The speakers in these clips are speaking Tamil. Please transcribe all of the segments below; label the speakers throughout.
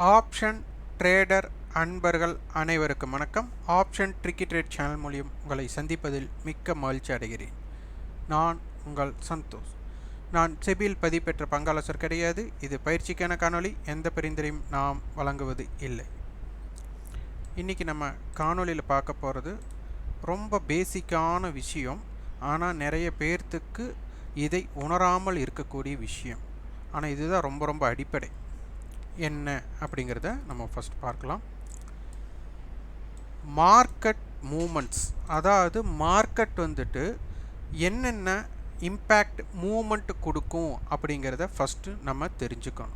Speaker 1: ஆப்ஷன் ட்ரேடர் அன்பர்கள் அனைவருக்கும் வணக்கம். ஆப்ஷன் ட்ரிக்கி ட்ரேட் சேனல் மூலியம் உங்களை சந்திப்பதில் மிக்க மகிழ்ச்சி அடைகிறேன். நான் உங்கள் சந்தோஷ். நான் செபியில் பதிவு பங்காளர் கிடையாது. இது பயிற்சிக்கான காணொளி. எந்த பரிந்துரையும் நாம் வழங்குவது இல்லை. இன்றைக்கி நம்ம காணொளியில் பார்க்க போகிறது ரொம்ப பேசிக்கான விஷயம். ஆனால் நிறைய பேர்த்துக்கு இதை உணராமல் இருக்கக்கூடிய விஷயம். ஆனால் இதுதான் ரொம்ப அடிப்படை. என்ன அப்படிங்கிறத நம்ம ஃபஸ்ட் பார்க்கலாம். மார்க்கெட் மூமெண்ட்ஸ், அதாவது மார்க்கெட் வந்துட்டு என்னென்ன இம்பேக்ட் மூமெண்ட் கொடுக்கும் அப்படிங்கிறத ஃபஸ்ட்டு நம்ம தெரிஞ்சுக்கணும்.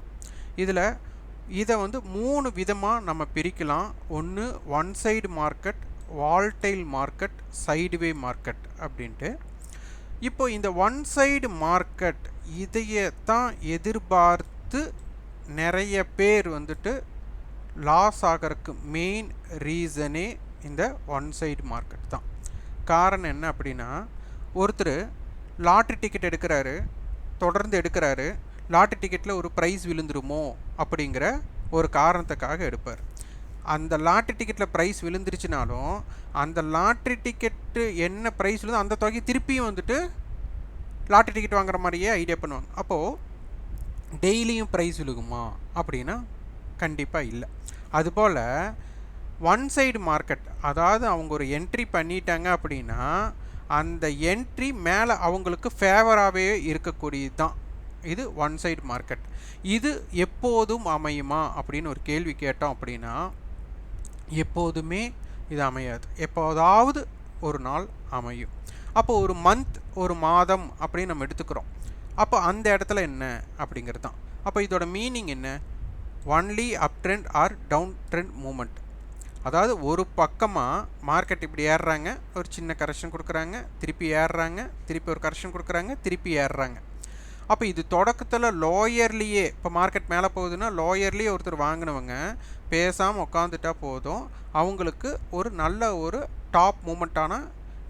Speaker 1: இதை வந்து 3 விதமாக நம்ம பிரிக்கலாம். ஒன்று one side market, volatile market, sideway market அப்படின்ட்டு. இப்போ இந்த ஒன் சைடு மார்க்கெட் இதையத்தான் எதிர்பார்த்து நிறைய பேர் வந்துட்டு லாஸ் ஆகிறதுக்கு மெயின் ரீசனே இந்த ஒன் சைடு மார்க்கெட் தான். காரணம் என்ன அப்படின்னா, ஒருத்தர் லாட்ரி டிக்கெட் எடுக்கிறாரு, தொடர்ந்து எடுக்கிறாரு. லாட்ரி டிக்கெட்டில் ஒரு ப்ரைஸ் விழுந்துருமோ அப்படிங்கிற ஒரு காரணத்துக்காக எடுப்பார். அந்த லாட்ரி டிக்கெட்டில் ப்ரைஸ் விழுந்துருச்சுனாலும் அந்த லாட்ரி டிக்கெட்டு என்ன ப்ரைஸ் விழுந்தோ அந்த தொகை திருப்பியும் வந்துட்டு லாட்ரி டிக்கெட் வாங்குற மாதிரியே ஐடியா பண்ணுவாங்க. அப்போது டெய்லியும் ப்ரைஸ் விழுகுமா அப்படின்னா கண்டிப்பாக இல்லை. அதுபோல் ஒன் சைடு மார்க்கெட், அதாவது அவங்க ஒரு என்ட்ரி பண்ணிட்டாங்க அப்படின்னா அந்த என்ட்ரி மேலே அவங்களுக்கு ஃபேவராகவே இருக்கக்கூடியது தான் இது ஒன் சைடு மார்க்கெட். இது எப்போதும் அமையுமா அப்படின்னு ஒரு கேள்வி கேட்டோம் அப்படின்னா எப்போதுமே இது அமையாது. எப்போதாவது ஒரு நாள் அமையும். அப்போ ஒரு மந்த், ஒரு மாதம் அப்படின்னு நம்ம எடுத்துக்கிறோம். அப்போ அந்த இடத்துல என்ன அப்படிங்கிறது தான். அப்போ இதோட மீனிங் என்ன? Only up trend or down trend movement. அதாவது ஒரு பக்கமாக மார்க்கெட் இப்படி ஏறுறாங்க, ஒரு சின்ன கரெக்ஷன் கொடுக்குறாங்க, திருப்பி ஏறுறாங்க, திருப்பி ஒரு கரெக்ஷன் கொடுக்குறாங்க, திருப்பி ஏறுறாங்க. அப்போ இது தொடக்கத்தில் லோயர்லேயே, இப்போ மார்க்கெட் மேலே போகுதுன்னா லோயர்லேயே ஒருத்தர் வாங்கினவங்க பேசாமல் உட்காந்துட்டா போதும், அவங்களுக்கு ஒரு நல்ல ஒரு டாப் மூமெண்ட்டான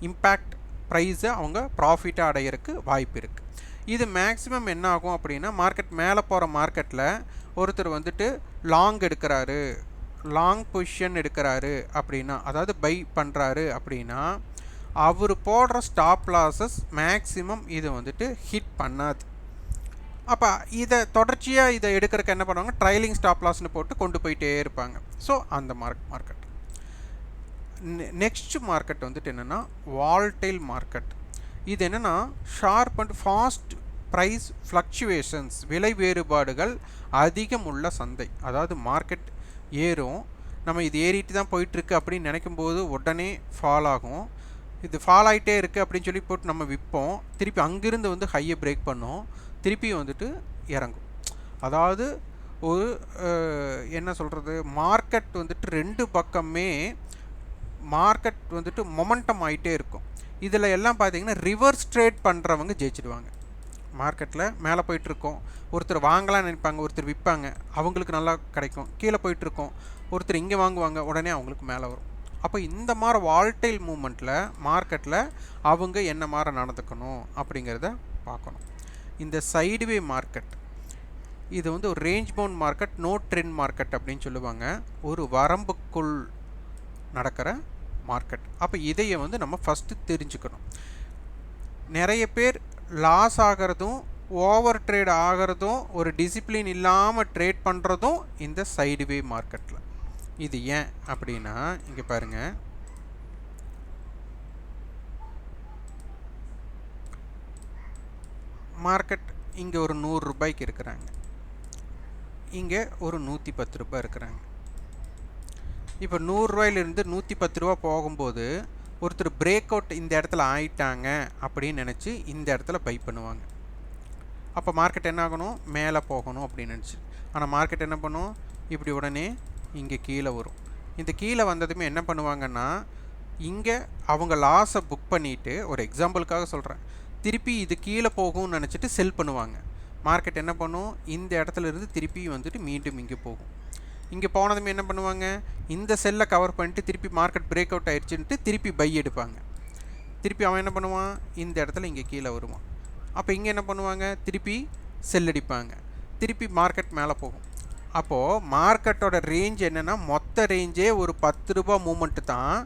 Speaker 1: இம்பேக்ட் ப்ரைஸை அவங்க ப்ராஃபிட்டாக அடையிறதுக்கு வாய்ப்பு இருக்குது. இது மேக்ஸிமம் என்ன ஆகும் அப்படின்னா, மார்க்கெட் மேலே போகிற மார்க்கெட்டில் ஒருத்தர் வந்துட்டு லாங் எடுக்கிறாரு, லாங் பொசிஷன் எடுக்கிறாரு அப்படின்னா, அதாவது பை பண்ணுறாரு அப்படின்னா அவர் போடுற ஸ்டாப் லாஸஸ் மேக்ஸிமம் இது வந்துட்டு ஹிட் பண்ணாது. அப்போ இதை தொடர்ச்சியாக இதை எடுக்கிறதுக்கு என்ன பண்ணுவாங்க, ட்ரைலிங் ஸ்டாப் லாஸ்ன்னு போட்டு கொண்டு போயிட்டே இருப்பாங்க. ஸோ அந்த மார்க்கெட். நெக்ஸ்ட் மார்க்கெட் வந்துட்டு என்னென்னா வால்டைல் மார்க்கெட். இது என்னென்னா sharp and fast price fluctuations, விலை வேறுபாடுகள் அதிகம் உள்ள சந்தை. அதாவது மார்க்கெட் ஏறும், நம்ம இது ஏறிட்டு தான் போயிட்டுருக்கு அப்படின்னு நினைக்கும்போது உடனே ஃபால் ஆகும். இது ஃபால் ஆகிட்டே இருக்குது அப்படின்னு சொல்லி போட்டு நம்ம விற்போம். திருப்பி அங்கேருந்து வந்து ஹையை பிரேக் பண்ணோம், திருப்பி வந்துட்டு இறங்கும். அதாவது ஒரு என்ன சொல்கிறது, மார்க்கெட் வந்துட்டு ரெண்டு பக்கமே மார்க்கெட் வந்துட்டு மொமெண்டம் ஆகிட்டே இருக்கும். இதில் எல்லாம் பார்த்தீங்கன்னா ரிவர்ஸ் ட்ரேட் பண்ணுறவங்க ஜெயிச்சிடுவாங்க. மார்க்கெட்டில் மேலே போயிட்டுருக்கோம், ஒருத்தர் வாங்கலாம்னு நினைப்பாங்க, ஒருத்தர் விற்பாங்க, அவங்களுக்கு நல்லா கிடைக்கும். கீழே போயிட்டுருக்கோம், ஒருத்தர் இங்கே வாங்குவாங்க, உடனே அவங்களுக்கு மேலே வரும். அப்போ இந்த மாதிரி வால்டைல் மூமெண்ட்டில் மார்க்கெட்டில் அவங்க என்ன மாதிரி நடந்துக்கணும் அப்படிங்கிறத பார்க்கணும். இந்த சைடுவே மார்க்கெட் இது வந்து ஒரு range bound market, no trend market அப்படின்னு சொல்லுவாங்க. ஒரு வரம்புக்குள் நடக்கிற மார்க்கெட். அப்போ இதையை வந்து நம்ம ஃபஸ்ட்டு தெரிஞ்சுக்கணும். நிறைய பேர் லாஸ் ஆகிறதும் ஓவர் ட்ரேட் ஆகிறதும் ஒரு டிசிப்ளின் இல்லாமல் ட்ரேட் பண்ணுறதும் இந்த சைடுவே மார்க்கெட்டில். இது ஏன் அப்படின்னா, இங்கே பாருங்கள், மார்க்கெட் இங்கே ஒரு 100 ரூபாய்க்கு இருக்கிறாங்க, இங்கே ஒரு 110 ரூபாய் இருக்கிறாங்க. இப்போ 100 ரூபாயிலிருந்து 110 ரூபா போகும்போது ஒருத்தர் பிரேக் அவுட் இந்த இடத்துல ஆயிட்டாங்க அப்படின்னு நினச்சி இந்த இடத்துல பை பண்ணுவாங்க. அப்போ மார்க்கெட் என்ன ஆகணும், மேலே போகணும் அப்படின்னு நினச்சி. ஆனால் மார்க்கெட் என்ன பண்ணும், இப்படி உடனே இங்கே கீழே வரும். இந்த கீழே வந்ததுமே என்ன பண்ணுவாங்கன்னா, இங்கே அவங்க லாஸை புக் பண்ணிவிட்டு, ஒரு எக்ஸாம்பிளுக்காக சொல்கிறேன், திருப்பி இது கீழே போகும்னு நினச்சிட்டு செல் பண்ணுவாங்க. மார்க்கெட் என்ன பண்ணும், இந்த இடத்துல இருந்து திருப்பி வந்துட்டு மீண்டும் இங்கே போகும். இங்கே போனதுமே என்ன பண்ணுவாங்க, இந்த செல்லை கவர் பண்ணிட்டு திருப்பி மார்க்கெட் பிரேக் அவுட் ஆயிடுச்சுன்ட்டு திருப்பி பை எடுப்பாங்க. திருப்பி அவன் என்ன பண்ணுவான், இந்த இடத்துல இங்கே கீழே வருவான். அப்போ இங்கே என்ன பண்ணுவாங்க, திருப்பி செல் அடிப்பாங்க, திருப்பி மார்க்கெட் மேலே போகும். அப்போது மார்க்கெட்டோட ரேஞ்ச் என்னென்னா மொத்த ரேஞ்சே ஒரு 10 ரூபா மூமெண்ட்டு தான்.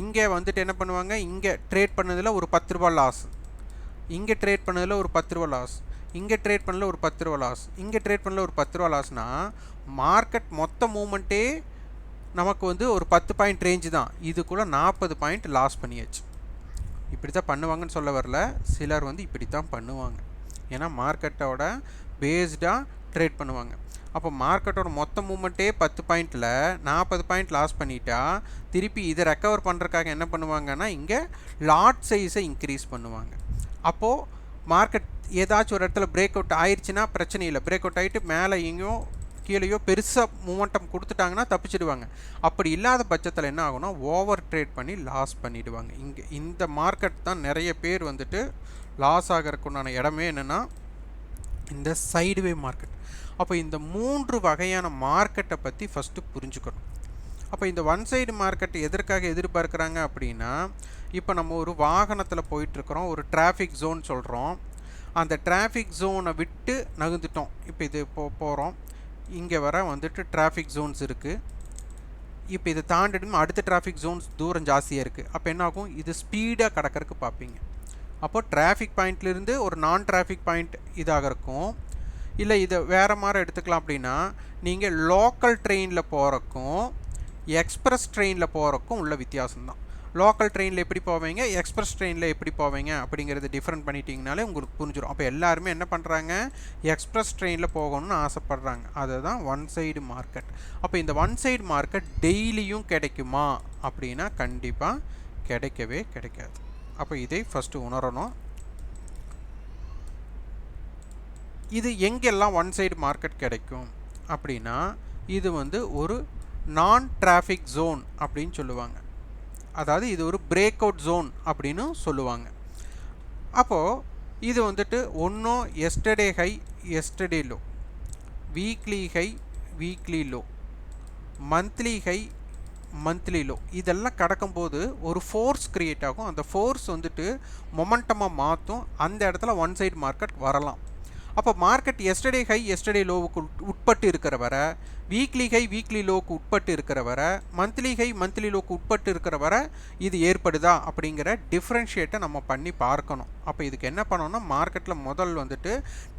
Speaker 1: இங்கே வந்துட்டு என்ன பண்ணுவாங்க, இங்கே ட்ரேட் பண்ணதில் ஒரு 10 ரூபா லாஸ், இங்கே ட்ரேட் பண்ணதில் ஒரு 10 ரூபா லாஸ், இங்கே ட்ரேட் பண்ணல ஒரு 10 ரூபா லாஸ், இங்கே ட்ரேட் பண்ணல ஒரு 10 ரூபா லாஸ்னால் மார்க்கெட் மொத்த மூமெண்ட்டே நமக்கு வந்து ஒரு 10 பாயிண்ட் ரேஞ்சு தான். இதுக்குள்ளே 40 பாயிண்ட் லாஸ் பண்ணியாச்சு. இப்படி தான் பண்ணுவாங்கன்னு சொல்ல வரல, சிலர் வந்து இப்படி தான் பண்ணுவாங்க. ஏன்னா மார்க்கெட்டோட பேஸ்டாக ட்ரேட் பண்ணுவாங்க. அப்போ மார்க்கெட்டோட மொத்த மூமெண்ட்டே 10 பாயிண்ட்டில் 40 பாயிண்ட் லாஸ் பண்ணிட்டா திருப்பி இதை ரெக்கவர் பண்ணுறதுக்காக என்ன பண்ணுவாங்கன்னா இங்கே லாட் சைஸை இன்க்ரீஸ் பண்ணுவாங்க. அப்போது மார்க்கெட் ஏதாச்சும் ஒரு இடத்துல பிரேக் அவுட் ஆயிடுச்சுன்னா பிரச்சனை இல்லை, பிரேக் அவுட் ஆகிட்டு மேலே எங்கேயோ கீழேயோ பெருசாக மூமெண்டம் கொடுத்துட்டாங்கன்னா தப்பிச்சிடுவாங்க. அப்படி இல்லாத பட்சத்தில் என்ன ஆகும்னா ஓவர் ட்ரேட் பண்ணி லாஸ் பண்ணிவிடுவாங்க. இங்கே இந்த மார்க்கெட் தான் நிறைய பேர் வந்துட்டு லாஸ் ஆகிறதுக்குண்டான இடமே என்னென்னா இந்த சைடுவே மார்க்கெட். அப்போ இந்த 3 வகையான மார்க்கெட்டை பற்றி ஃபஸ்ட்டு புரிஞ்சுக்கணும். அப்போ இந்த ஒன் சைடு மார்க்கெட் எதற்காக எதிர்பார்க்குறாங்க அப்படின்னா, இப்போ நம்ம ஒரு வாகனத்தில் போயிட்டுருக்குறோம், ஒரு டிராஃபிக் ஜோன் சொல்கிறோம், அந்த டிராஃபிக் ஜோனை விட்டு நகர்ந்துட்டோம். இப்போ இது போகிறோம், இங்கே வர வந்துட்டு டிராஃபிக் ஜோன்ஸ் இருக்குது. இப்போ இதை தாண்டிடும் அடுத்த டிராஃபிக் ஜோன்ஸ் தூரம் ஜாஸ்தியாக இருக்குது. அப்போ என்ன ஆகும், இது ஸ்பீடாக கடக்கிறதுக்கு பார்ப்பீங்க. அப்போது டிராஃபிக் பாயிண்ட்லேருந்து ஒரு நான் டிராஃபிக் பாயிண்ட் இதாக இருக்கும். இல்லை இதை வேறு மாதிரி எடுத்துக்கலாம் அப்படின்னா, நீங்கள் லோக்கல் ட்ரெயினில் போகிறக்கும் எக்ஸ்பிரஸ் ட்ரெயினில் போகிறக்கும் உள்ள வித்தியாசம்தான். லோக்கல் ட்ரெயினில் எப்படி போவீங்க, எக்ஸ்பிரஸ் ட்ரெயினில் எப்படி போவீங்க அப்படிங்கிறது டிஃப்ரெண்ட் பண்ணிட்டீங்கனாலே உங்களுக்கு புரிஞ்சிடும். அப்போ எல்லாருமே என்ன பண்ணுறாங்க, எக்ஸ்பிரஸ் ட்ரெயினில் போகணும்னு ஆசைப்பட்றாங்க. அதுதான் ஒன் சைடு மார்க்கெட். அப்போ இந்த ஒன் சைடு மார்க்கெட் டெய்லியும் கிடைக்குமா அப்படின்னா கண்டிப்பாக கிடைக்கவே கிடைக்காது. அப்போ இதை ஃபஸ்ட்டு உணரணும். இது எங்கெல்லாம் ஒன் சைடு மார்க்கெட் கிடைக்கும் அப்படின்னா, இது வந்து ஒரு நான் டிராஃபிக் ஜோன் அப்படின்னு சொல்லுவாங்க. அதாவது இது ஒரு பிரேக் அவுட் ஜோன் அப்படின்னு சொல்லுவாங்க. அப்போது இது வந்துட்டு ஒன்றும் yesterday high yesterday low, weekly high weekly low, monthly high monthly low, இதெல்லாம் கடக்கும்போது ஒரு ஃபோர்ஸ் க்ரியேட் ஆகும். அந்த ஃபோர்ஸ் வந்துட்டு மொமெண்டமாக மாற்றும். அந்த இடத்துல ஒன் சைடு மார்க்கெட் வரலாம். அப்போ மார்க்கெட் எஸ்டர்டே ஹை எஸ்டர்டே லோவுக்கு உட்பட்டு இருக்கிற வர, வீக்லி ஹை வீக்லி லோவுக்கு உட்பட்டு இருக்கிற வர, மந்த்லி ஹை மந்த்லி லோவுக்கு உட்பட்டு இருக்கிற வர இது ஏற்படுதா அப்படிங்கிற டிஃப்ரென்ஷியேட்டை நம்ம பண்ணி பார்க்கணும். அப்போ இதுக்கு என்ன பண்ணணும்னா, மார்க்கெட்டில் முதல் வந்துட்டு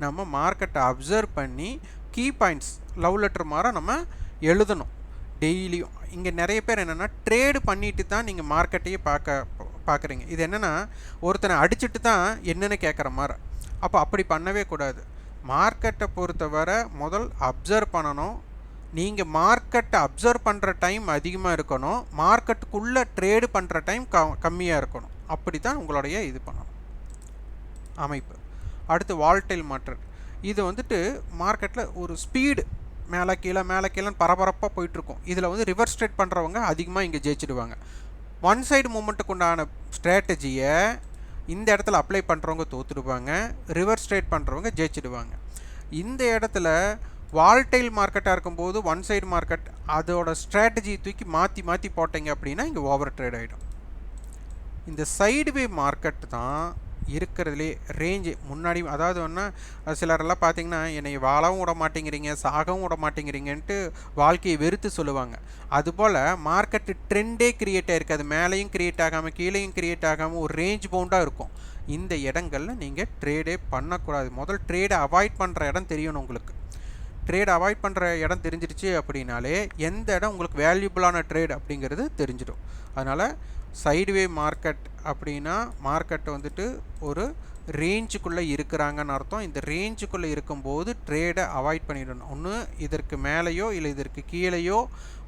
Speaker 1: நம்ம மார்க்கெட்டை அப்சர்வ் பண்ணி கீ பாயிண்ட்ஸ் லவ் லெட்டர் மாதிரி நம்ம எழுதணும் டெய்லியும். இங்கே நிறைய பேர் என்னென்னா ட்ரேடு பண்ணிட்டு தான் நீங்கள் மார்க்கெட்டையே பார்க்குறீங்க. இது என்னென்னா ஒருத்தனை அடிச்சுட்டு தான் என்னென்னு கேட்குற மாதிரி. அப்போ அப்படி பண்ணவே கூடாது. மார்க்கெட்டை பொறுத்தவரை முதல் அப்சர்வ் பண்ணணும். நீங்கள் மார்க்கெட்டை அப்சர்வ் பண்ணுற டைம் அதிகமாக இருக்கணும், மார்க்கெட்டுக்குள்ளே ட்ரேடு பண்ணுற டைம் கம்மியாக இருக்கணும். அப்படி தான் உங்களுடைய இது பண்ணணும் அமைப்பு. அடுத்து வால்டைல் மார்க்கெட். இது வந்துட்டு மார்க்கெட்டில் ஒரு ஸ்பீடு மேலே கீழேன்னு பரபரப்பாக போயிட்டுருக்கும். இதில் வந்து ரிவர்ஸ் ட்ரேட் பண்ணுறவங்க அதிகமாக இங்கே ஜெயிச்சிடுவாங்க. ஒன் சைடு மூமெண்ட்டுக்கு உண்டான ஸ்ட்ராட்டஜியை இந்த இடத்துல அப்ளை பண்ணுறவங்க தோற்றுடுவாங்க, ரிவர்ஸ் ட்ரேட் பண்ணுறவங்க ஜெயிச்சிடுவாங்க. இந்த இடத்துல வால்டைல் மார்க்கெட்டாக இருக்கும்போது ஒன் சைடு மார்க்கெட் அதோட ஸ்ட்ராட்டஜி தூக்கி மாற்றி போட்டிங்க அப்படின்னா இங்கே ஓவர் ட்ரேட் ஆகிடும். இந்த சைடுவே மார்க்கெட் தான் இருக்கிறதுலே ரேஞ்சு முன்னாடி. அதாவது ஒன்றா சிலரெல்லாம் பார்த்தீங்கன்னா என்னை வாழவும் விட மாட்டேங்கிறீங்க, சாகவும் விட மாட்டேங்கிறீங்கன்ட்டு வாழ்க்கையை வெறுத்து சொல்லுவாங்க. அதுபோல் மார்க்கெட்டு ட்ரெண்டே க்ரியேட் ஆகிருக்கு. அது மேலேயும் க்ரியேட் ஆகாமல் கீழேயும் க்ரியேட் ஆகாமல் ஒரு ரேஞ்ச் பவுண்டாக இருக்கும். இந்த இடங்களில் நீங்கள் ட்ரேடே பண்ணக்கூடாது. முதல் ட்ரேடை அவாய்ட் பண்ணுற இடம் தெரியணும் உங்களுக்கு. ட்ரேட் அவாய்ட் பண்ணுற இடம் தெரிஞ்சிருச்சு அப்படின்னாலே எந்த இடம் உங்களுக்கு வேல்யூபிளான ட்ரேட் அப்படிங்கிறது தெரிஞ்சிடும். அதனால் சைடுவே மார்க்கெட் அப்படின்னா மார்க்கெட் வந்துட்டு ஒரு ரேஞ்சுக்குள்ளே இருக்கிறாங்கன்னு அர்த்தம். இந்த ரேஞ்சுக்குள்ளே இருக்கும்போது ட்ரேடை அவாய்ட் பண்ணிடணும். ஒன்று இதற்கு மேலேயோ இல்லை இதற்கு கீழேயோ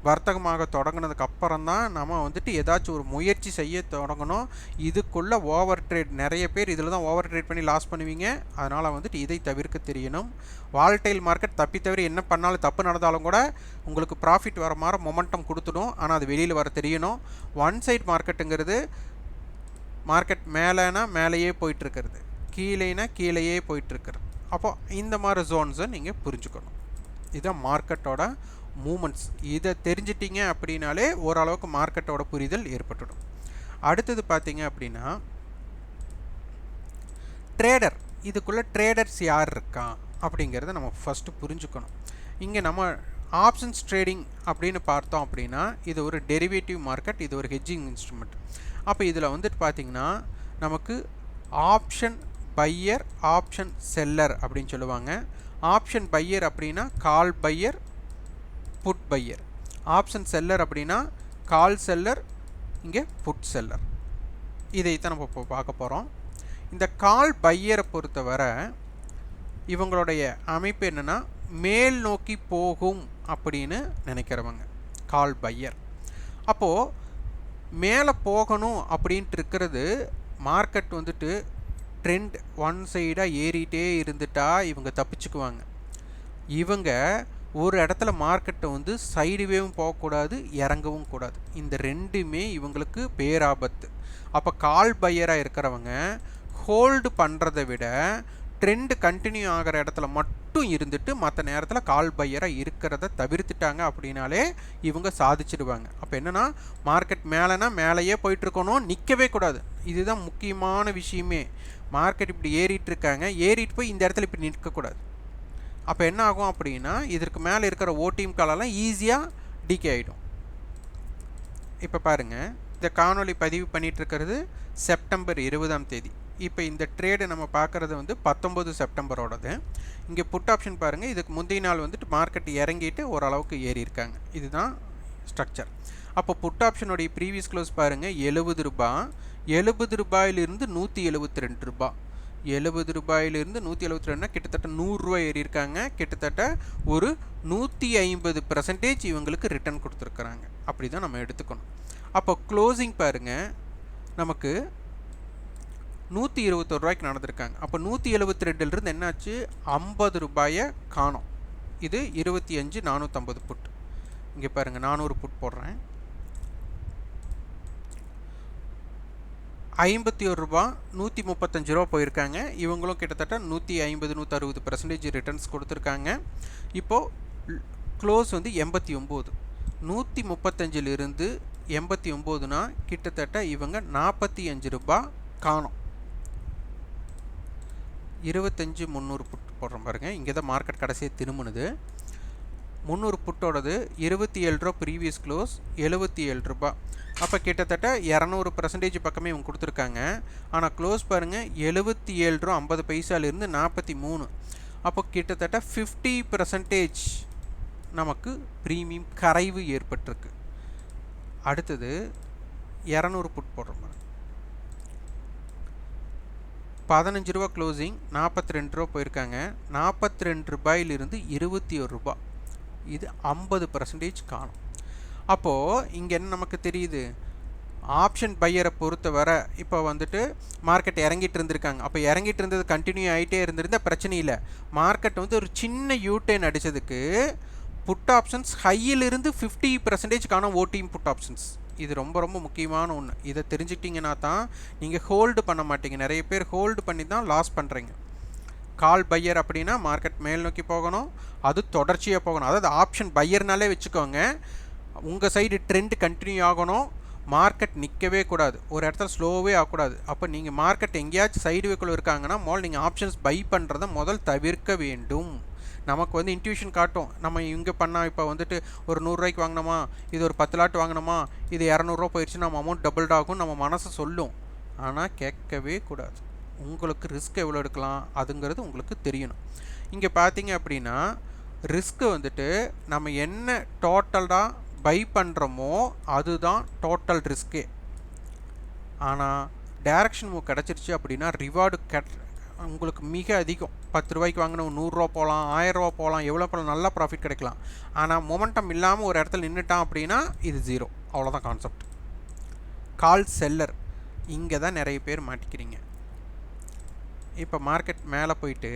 Speaker 1: வர்த்தகமாக தொடங்கினதுக்கு அப்புறம் தான் நம்ம வந்துட்டு ஏதாச்சும் ஒரு முயற்சி செய்ய தொடங்கணும். இதுக்குள்ளே ஓவர் ட்ரேட் நிறைய பேர் இதில் தான் ஓவர் ட்ரேட் பண்ணி லாஸ் பண்ணுவீங்க. அதனால் வந்துட்டு இதை தவிர்க்க தெரியணும். வால்டைல் மார்க்கெட் தவிர என்ன பண்ணாலும் தப்பு நடந்தாலும் கூட உங்களுக்கு ப்ராஃபிட் வர மாதிரி மொமெண்டம் கொடுத்துடும். ஆனால் அது வெளியில் வர தெரியணும். ஒன் சைட் மார்க்கெட்டுங்கிறது மார்க்கெட் மேலேனா மேலேயே போயிட்டுருக்கிறது, கீழேனா கீழேயே போயிட்டுருக்கிறது. அப்போ இந்த மாதிரி ஜோன்ஸை நீங்கள் புரிஞ்சுக்கணும். இதுதான் மார்க்கெட்டோட மூமெண்ட்ஸ். இதை தெரிஞ்சிட்டிங்க அப்படின்னாலே ஓரளவுக்கு மார்க்கெட்டோட புரிதல் ஏற்பட்டுடும். அடுத்தது பார்த்தீங்க அப்படின்னா ட்ரேடர். இதுக்குள்ளே ட்ரேடர்ஸ் யார் இருக்கா அப்படிங்கிறத நம்ம ஃபஸ்ட்டு புரிஞ்சுக்கணும். இங்கே நம்ம ஆப்ஷன்ஸ் ட்ரேடிங் அப்படின்னு பார்த்தோம் அப்படின்னா இது ஒரு டெரிவேட்டிவ் மார்க்கெட், இது ஒரு ஹெட்ஜிங் இன்ஸ்ட்ருமெண்ட். அப்போ இதில் வந்துட்டு பார்த்திங்கன்னா நமக்கு ஆப்ஷன் பையர், ஆப்ஷன் செல்லர் அப்படின்னு சொல்லுவாங்க. ஆப்ஷன் பையர் அப்படின்னா call buyer, put buyer. Option seller அப்படின்னா கால் செல்லர், இங்கே புட் செல்லர். இதைத்தான் நம்ம இப்போ பார்க்க போகிறோம். இந்த கால் பையரை பொறுத்தவரை இவங்களுடைய அமைப்பு என்னென்னா மேல் நோக்கி போகும் அப்படின்னு நினைக்கிறவங்க கால் பையர். அப்போது மேலே போகணும் அப்படின்ட்டு இருக்கிறது மார்க்கெட் வந்துட்டு ட்ரெண்ட் ஒன் சைடாக ஏறிட்டே இருந்துட்டா இவங்க தப்பிச்சுக்குவாங்க. இவங்க ஒரு இடத்துல மார்க்கெட்டை வந்து சைடுவேவும் போகக்கூடாது, இறங்கவும் கூடாது. இந்த ரெண்டுமே இவங்களுக்கு பேராபத்து. அப்போ கால் பையராக இருக்கிறவங்க ஹோல்டு பண்ணுறதை விட ட்ரெண்டு கண்டினியூ ஆகிற இடத்துல மட்டும் இருந்துட்டு மற்ற நேரத்தில் கால் பையராக இருக்கிறத தவிர்த்துட்டாங்க அப்படின்னாலே இவங்க சாதிச்சிடுவாங்க. அப்போ என்னென்னா மார்க்கெட் மேலேனா மேலேயே போயிட்டுருக்கணும், நிற்கவே கூடாது. இதுதான் முக்கியமான விஷயமே. மார்க்கெட் இப்படி ஏறிட்டு இருக்காங்க, ஏறிட்டு போய் இந்த இடத்துல இப்படி நிற்கக்கூடாது. அப்போ என்ன ஆகும் அப்படின்னா இதற்கு மேலே இருக்கிற ஓடிஎம் காலெல்லாம் ஈஸியாக டிகே ஆகிடும். இப்போ பாருங்கள், இந்த காணொலி பதிவு பண்ணிகிட்ருக்கிறது செப்டம்பர் 20ஆம் தேதி. இப்போ இந்த ட்ரேடு நம்ம பார்க்குறது வந்து 19 செப்டம்பரோடது. இங்கே புட் ஆப்ஷன் பாருங்கள், இதுக்கு முந்தைய நாள் வந்துட்டு மார்க்கெட் இறங்கிட்டு ஓரளவுக்கு ஏறி இருக்காங்க. இதுதான் ஸ்ட்ரக்சர். அப்போ புட் ஆப்ஷனுடைய ப்ரீவியஸ் க்ளோஸ் பாருங்கள் 70 ரூபாய். 70 ரூபாயிலிருந்து 172 ரூபாய். 70 ரூபாயிலிருந்து 172 கிட்டத்தட்ட 100 ரூபாய் ஏறி இருக்காங்க. கிட்டத்தட்ட ஒரு 150% இவங்களுக்கு ரிட்டர்ன் கொடுத்துருக்குறாங்க. அப்படி தான் நம்ம எடுத்துக்கணும். அப்போ க்ளோசிங் பாருங்கள் நமக்கு 121 ரூபாய்க்கு நடந்திருக்காங்க. அப்போ 172லிருந்து என்னாச்சு, 50 ரூபாயை காணோம். இது 25,450 புட். இங்கே பாருங்கள் 400 புட் போடுறேன். 51 ரூபா 135 ரூபா போயிருக்காங்க. இவங்களும் கிட்டத்தட்ட 150-160% ரிட்டர்ன்ஸ் கொடுத்துருக்காங்க. இப்போது க்ளோஸ் வந்து 89. 135லிருந்து 89னா கிட்டத்தட்ட இவங்க 45 ரூபா காணோம். 25,300 புட் போடுறோம் பாருங்கள். இங்கே தான் மார்க்கெட் கடைசியாக திரும்பினது. 300 புட்டோடது 27 ரூபா ப்ரீவியஸ் க்ளோஸ், 77 ரூபா. அப்போ கிட்டத்தட்ட 200% பக்கமே இவங்க கொடுத்துருக்காங்க. ஆனால் க்ளோஸ் பாருங்கள் 77 ரூபா 50 பைசாலிருந்து 43. அப்போ கிட்டத்தட்ட 50% நமக்கு ப்ரீமியம் கரைவு ஏற்பட்டிருக்கு. அடுத்தது 200 புட் போடுறோம் பாருங்கள். 15 ரூபா க்ளோசிங், 42 ரூபா போயிருக்காங்க. 42 ரூபாயிலிருந்து 21 ரூபா. இது 50% காணும். அப்போது இங்கே என்ன நமக்கு தெரியுது, ஆப்ஷன் பையரை பொறுத்தவரை இப்போ வந்துட்டு மார்க்கெட் இறங்கிட்டு இருந்திருக்காங்க. அப்போ இறங்கிட்டு இருந்தது கண்டினியூ ஆகிட்டே இருந்திருந்தால் பிரச்சனை இல்லை. மார்க்கெட் வந்து ஒரு சின்ன யூடர்ன் அடித்ததுக்கு புட் ஆப்ஷன்ஸ் ஹையிலிருந்து 50% காணும் ஓடிஎம் புட் ஆப்ஷன்ஸ். இது ரொம்ப ரொம்ப முக்கியமான ஒன்று. இதை தெரிஞ்சுக்கிட்டிங்கன்னா தான் நீங்கள் ஹோல்டு பண்ண மாட்டீங்க. நிறைய பேர் ஹோல்டு பண்ணி தான் லாஸ் பண்ணுறீங்க. கால் பையர் அப்படின்னா மார்க்கெட் மேல் நோக்கி போகணும், அது தொடர்ச்சியாக போகணும். அதாவது ஆப்ஷன் பையர்னாலே வச்சுக்கோங்க, உங்கள் சைடு ட்ரெண்ட் கண்டினியூ ஆகணும், மார்க்கெட் நிற்கவே கூடாது, ஒரு இடத்துல ஸ்லோவே ஆகக்கூடாது. அப்போ நீங்கள் மார்க்கெட் எங்கேயாச்சும் சைடு வேக்குள்ள இருக்காங்கன்னா நீங்கள் ஆப்ஷன்ஸ் பை பண்ணுறதை முதல் தவிர்க்க வேண்டும். நமக்கு வந்து இன்ட்யூஷன் காட்டும், நம்ம இங்கே பண்ணால் இப்போ வந்துட்டு ஒரு 100 ரூபாய்க்கு வாங்கினோமா, இது ஒரு 10 லாட் வாங்கினோமா, இது 200 ரூபா போயிடுச்சு, நம்ம அமௌண்ட் டபுள்ட் ஆகும் நம்ம மனசு சொல்லும். ஆனால் கேட்கவே கூடாது. உங்களுக்கு ரிஸ்க் எவ்வளோ எடுக்கலாம் அதுங்கிறது உங்களுக்கு தெரியணும். இங்கே பார்த்தீங்க அப்படின்னா ரிஸ்க்கு வந்துட்டு நம்ம என்ன டோட்டலாக பை பண்ணுறோமோ அதுதான் டோட்டல் ரிஸ்க்கே. ஆனால் டைரக்ஷன் மூவ் கிடச்சிருச்சு அப்படின்னா ரிவார்டு உங்களுக்கு மிக அதிகம். 10 ரூபாய்க்கு வாங்கின 100 ரூபா போகலாம், 1000 ரூபா போகலாம், எவ்வளோ போகலாம், நல்லா ப்ராஃபிட் கிடைக்கலாம். ஆனால் மொமெண்டம் இல்லாமல் ஒரு இடத்துல நின்றுட்டான் அப்படின்னா இது ஜீரோ. அவ்வளோதான் கான்செப்ட். கால் செல்லர், இங்கே தான் நிறைய பேர் மாட்டிக்கிறீங்க. இப்போ மார்க்கெட் மேலே போயிட்டு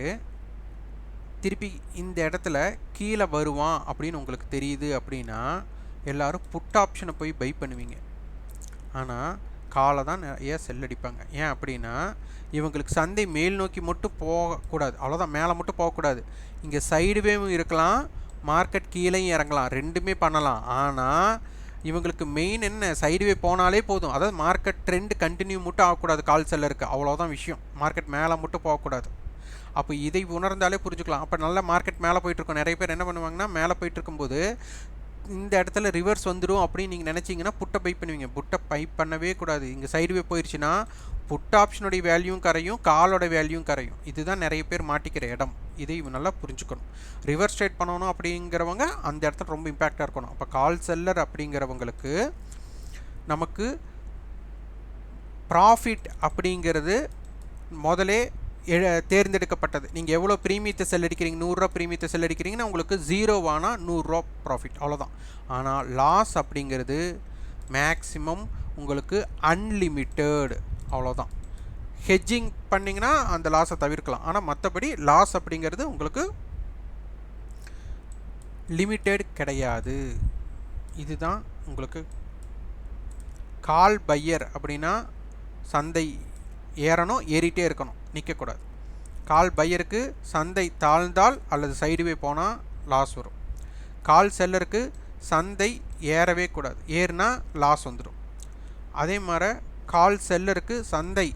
Speaker 1: திருப்பி இந்த இடத்துல கீழே வருவான் அப்படின்னு உங்களுக்கு தெரியுது அப்படின்னா எல்லோரும் புட் ஆப்ஷனை போய் பை பண்ணுவீங்க. ஆனால் காலை தான் நிறைய செல் அடிப்பாங்க. ஏன் அப்படின்னா இவங்களுக்கு சந்தை மேல் நோக்கி மட்டும் போகக்கூடாது, அவ்வளோதான், மேலே மட்டும் போகக்கூடாது. இங்கே சைடுவேவும் இருக்கலாம், மார்க்கெட் கீழேயும் இறங்கலாம், ரெண்டுமே பண்ணலாம். ஆனால் இவங்களுக்கு மெயின் என்ன, சைடுவே போனாலே போதும். அதாவது மார்க்கெட் ட்ரெண்ட் கண்டினியூ மட்டும் ஆகக்கூடாது கால் செல்லருக்கு, அவ்வளோதான் விஷயம். மார்க்கெட் மேலே மட்டும் போகக்கூடாது. அப்போ இதை உணர்ந்தாலே புரிஞ்சுக்கலாம். அப்போ நல்ல மார்க்கெட் மேலே போயிட்டுருக்கோம். நிறைய பேர் என்ன பண்ணுவாங்கன்னா, மேலே போயிட்டு இருக்கும்போது இந்த இடத்துல ரிவர்ஸ் வந்துடும் அப்படின்னு நீங்கள் நினச்சிங்கன்னா புட்டை பை பண்ணுவீங்க. புட்டை பை பண்ணவே கூடாது. இங்கே சைடுவே போயிடுச்சுன்னா புட் ஆப்ஷனுடைய வேல்யூவும் கரையும், காலோட வேல்யூவும் கரையும். இதுதான் நிறைய பேர் மாட்டிக்கிற இடம். இதை நல்லா புரிஞ்சுக்கணும். ரிவர்ஸ் ட்ரேட் பண்ணணும் அப்படிங்கிறவங்க அந்த இடத்துல ரொம்ப இம்பேக்டாக இருக்கணும். அப்போ கால் செல்லர் அப்படிங்கிறவங்களுக்கு நமக்கு ப்ராஃபிட் அப்படிங்கிறது முதலே தேர்ந்தெடுக்கப்பட்டது. நீங்கள் எவ்வளோ ப்ரீமியத்தை செல் அடிக்கிறீங்க, 100 ரூபா ப்ரீமியத்தை செல் அடிக்கிறீங்கன்னா உங்களுக்கு 0 ஆனால் 100 ரூபா ப்ராஃபிட், அவ்வளோதான். ஆனால் லாஸ் அப்படிங்கிறது மேக்ஸிமம் உங்களுக்கு அன்லிமிட்டெட், அவ்வளோதான். ஹெட்ஜிங் பண்ணிங்கன்னா அந்த லாஸை தவிர்க்கலாம். ஆனால் மற்றபடி லாஸ் அப்படிங்கிறது உங்களுக்கு லிமிட்டெட் கிடையாது. இதுதான் உங்களுக்கு கால் பையர் அப்படின்னா சந்தை ஏறணும், ஏறிட்டே இருக்கணும், நிற்கக்கூடாது. கால் பையருக்கு சந்தை தாழ்ந்தால் அல்லது சைடுவே போனால் லாஸ் வரும். கால் செல்லருக்கு சந்தை ஏறவே கூடாது, ஏறினா லாஸ் வந்துடும். அதே மாதிரி கால் செல்லருக்கு சந்தை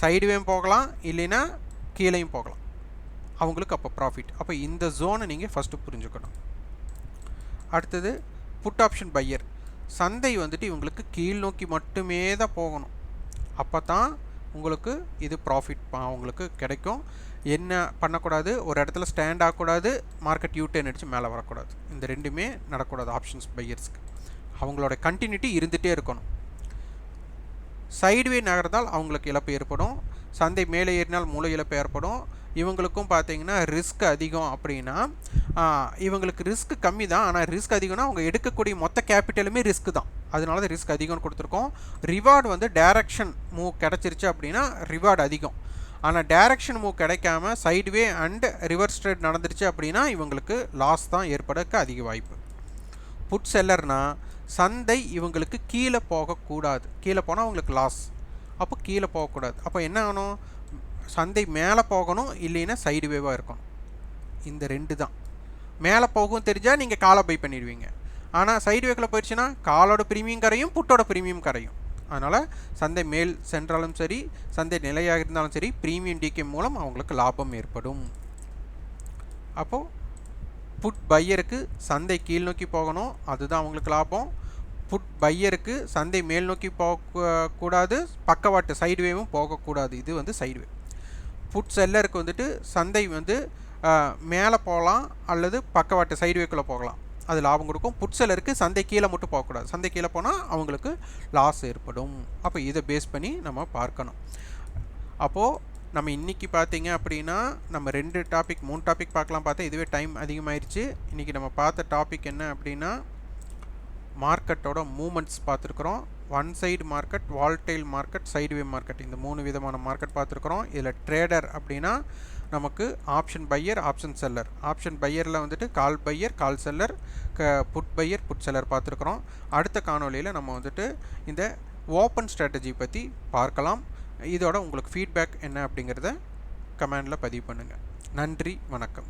Speaker 1: சைடுவே போகலாம், இல்லைன்னா கீழேயும் போகலாம், அவங்களுக்கு அப்போ ப்ராஃபிட். அப்போ இந்த ஜோனை நீங்கள் ஃபஸ்ட்டு புரிஞ்சுக்கணும். அடுத்தது புட் ஆப்ஷன் பையர். சந்தை வந்துட்டு இவங்களுக்கு கீழ் நோக்கி மட்டுமே தான் போகணும், அப்போ தான் உங்களுக்கு இது ப்ராஃபிட் உங்களுக்கு கிடைக்கும். என்ன பண்ணக்கூடாது, ஒரு இடத்துல ஸ்டாண்ட் ஆகக்கூடாது, மார்க்கெட் யூடர்ன் அடித்து மேலே வரக்கூடாது. இந்த ரெண்டுமே நடக்கூடாது ஆப்ஷன்ஸ் பையர்ஸ்க்கு. அவங்களோட கண்டினியூட்டி இருந்துகிட்டே இருக்கணும். சைடுவே நகர்ந்தால் அவங்களுக்கு இழப்பு ஏற்படும், சந்தை மேலே ஏறினால் மூளை இழப்பு ஏற்படும். இவங்களுக்கும் பார்த்தீங்கன்னா ரிஸ்க் அதிகம். அப்படின்னா இவங்களுக்கு ரிஸ்க் கம்மி தான், ஆனால் ரிஸ்க் அதிகம்னா அவங்க எடுக்கக்கூடிய மொத்த கேபிட்டலுமே ரிஸ்க் தான். அதனால தான் ரிஸ்க் அதிகம்னு கொடுத்துருக்கோம். ரிவார்டு வந்து டைரக்ஷன் மூவ் கிடச்சிருச்சு அப்படின்னா ரிவார்டு அதிகம். ஆனால் டைரக்ஷன் மூவ் கிடைக்காம சைடுவே அண்ட் ரிவர்ஸ் ட்ரேட் நடந்துருச்சு அப்படின்னா இவங்களுக்கு லாஸ் தான் ஏற்படக்க அதிக வாய்ப்பு. புட் செல்லர்னா சந்தை இவங்களுக்கு கீழே போகக்கூடாது, கீழே போனால் அவங்களுக்கு லாஸ். அப்போ கீழே போகக்கூடாது. அப்போ என்ன ஆகணும், சந்தை மேலே போகணும், இல்லைன்னா சைடுவேவாக இருக்கணும். இந்த ரெண்டு தான். மேலே போகும் தெரிஞ்சால் நீங்கள் காலை பை பண்ணிடுவீங்க. ஆனால் சைடுவேக்கில் போயிடுச்சுன்னா காலோட ப்ரீமியம் கரையும், புட்டோட ப்ரீமியம் கரையும். அதனால் சந்தை மேல் சென்றாலும் சரி, சந்தை நிலையாக இருந்தாலும் சரி, ப்ரீமியம் டிகே மூலம் அவங்களுக்கு லாபம் ஏற்படும். அப்போது புட் பையருக்கு சந்தை கீழ் நோக்கி போகணும், அதுதான் அவங்களுக்கு லாபம். புட் பையருக்கு சந்தை மேல் நோக்கி போகக்கூடாது, பக்கவாட்டு சைடுவேவும் போகக்கூடாது, இது வந்து சைடுவே. புட் செல்லருக்கு வந்துட்டு சந்தை வந்து மேலே போகலாம் அல்லது பக்கவாட்டு சைடுவேக்குள்ளே போகலாம், அது லாபம் கொடுக்கும். புட் செல்லருக்கு சந்தை கீழே மட்டும் போகக்கூடாது, சந்தை கீழே போனால் அவங்களுக்கு லாஸ் ஏற்படும். அப்போ இதை பேஸ் பண்ணி நம்ம பார்க்கணும். அப்போது நம்ம இன்றைக்கி பார்த்தீங்க அப்படின்னா நம்ம 2 டாபிக் 3 டாபிக் பார்க்கலாம் பார்த்தா இதுவே டைம் அதிகமாகிடுச்சு. இன்றைக்கி நம்ம பார்த்த டாபிக் என்ன அப்படின்னா மார்க்கெட்டோட மூமெண்ட்ஸ் பார்த்துருக்குறோம். One side market, volatile market, sideway market, இந்த 3 விதமான மார்க்கெட் பார்த்துருக்குறோம். இதில் ட்ரேடர் அப்படின்னா நமக்கு option buyer, option seller. Option பையரில் வந்துட்டு call buyer, call seller, put buyer, put seller பார்த்துருக்குறோம். அடுத்த காணொலியில் நம்ம வந்துட்டு இந்த ஓப்பன் ஸ்ட்ராட்டஜி பற்றி பார்க்கலாம். இதோட உங்களுக்கு ஃபீட்பேக் என்ன அப்படிங்கிறத கமெண்டில் பதிவு பண்ணுங்கள். நன்றி, வணக்கம்.